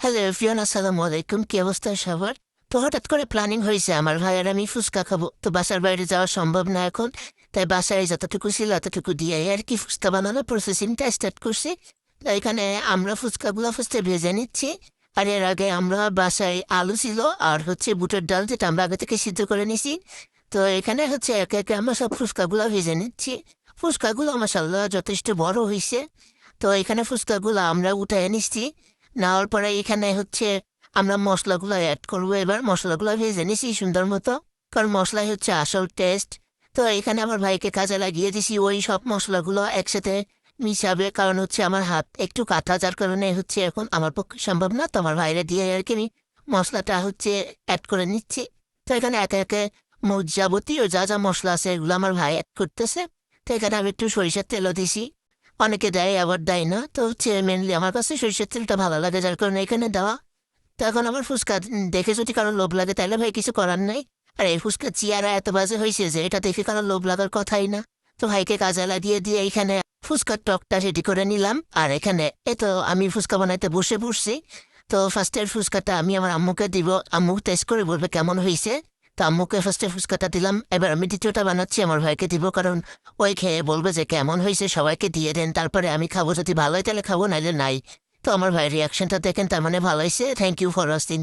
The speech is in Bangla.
হ্যালো এভরিওয়ান, আসসালামু আলাইকুম। কি অবস্থা সবার? তো হঠাৎ করে প্ল্যানিং হয়েছে আমার ভাই আর আমি ফুচকা খাবো। তো বাসার বাইরে যাওয়া সম্ভব না এখন, তাই বাসায় যতটুকু ছিল এতটুকু দিয়ে আর কি ফুচকা বানানোর প্রসেসিংটা স্টার্ট করছি। তো এখানে আমরা ফুচকাগুলো ফার্স্টে ভেজে নিচ্ছি। আর এর আগে আমরা বাসায় আলু ছিল আর হচ্ছে বুটের ডাল, যেটা আমরা আগে থেকে সিদ্ধ করে নিছি। তো এখানে হচ্ছে একে একে আমরা সব ফুচকাগুলো ভেজে নিচ্ছি। ফুচকাগুলো মাশাআল্লাহ যথেষ্ট বড় হয়েছে। তো এখানে ফুচকাগুলো আমরা উঠে নিচ্ছি। নেওয়ার পরে এখানে হচ্ছে আমরা মশলাগুলো অ্যাড করবো। এবার মশলাগুলো ভেজে নিছি সুন্দর মতো, কারণ মশলাই হচ্ছে আসল টেস্ট। তো এখানে আমার ভাইকে কাজে লাগিয়ে দিছি ওই সব মশলাগুলো একসাথে মিশাবে, কারণ হচ্ছে আমার হাত একটু কাটা, যার কারণে হচ্ছে এখন আমার পক্ষে সম্ভব না। তো আমার ভাইরে দিয়ে আর কি আমি মশলাটা হচ্ছে অ্যাড করে নিচ্ছি। তো এখানে একে একে যাবতীয় যা যা মশলা আছে এগুলো আমার ভাই অ্যাড করতেছে। তো এখানে আমি একটু সরিষার তেলও দিছি। অনেকে দেয় আবার দেয় না, তো হচ্ছে মেনলি আমার কাছে সরিষার তেলটা ভালো লাগে, যার কারণে এখানে দেওয়া। তো এখন আমার ফুচকা দেখে যদি কারো লোভ লাগে তাহলে ভাই কিছু করার নাই। আর এই ফুচকা চিয়ারা এত বাজে হয়েছে যে এটা দেখে কারো লোভ লাগার কথাই না। তো ভাইকে কাজে লাগিয়ে দিয়ে এখানে ফুচকার টকটা রেডি করে নিলাম। আর এখানে তো আমি ফুচকা বানাইতে বসে পড়ছি। তো ফার্স্টের ফুচকাটা আমি আমার আম্মুকে দিব, আম্মু টেস্ট করে বলবে কেমন হয়েছে। তো আম্মুকে ফার্স্টে ফুচকাটা দিলাম, এবার আমি দ্বিতীয়টা বানাচ্ছি আমার ভাইকে দিব, কারণ ওই খেয়ে বলবে যে কেমন হয়েছে, সবাইকে দিয়ে দেন, তারপরে আমি খাবো, যদি ভালো হয় তাহলে খাবো, নাইলে নাই। তো আমার ভাইয়ের রিয়াকশনটা দেখেন, তার মানে ভালো হয়েছে, থ্যাংক ইউ ফর ওয়াচিং।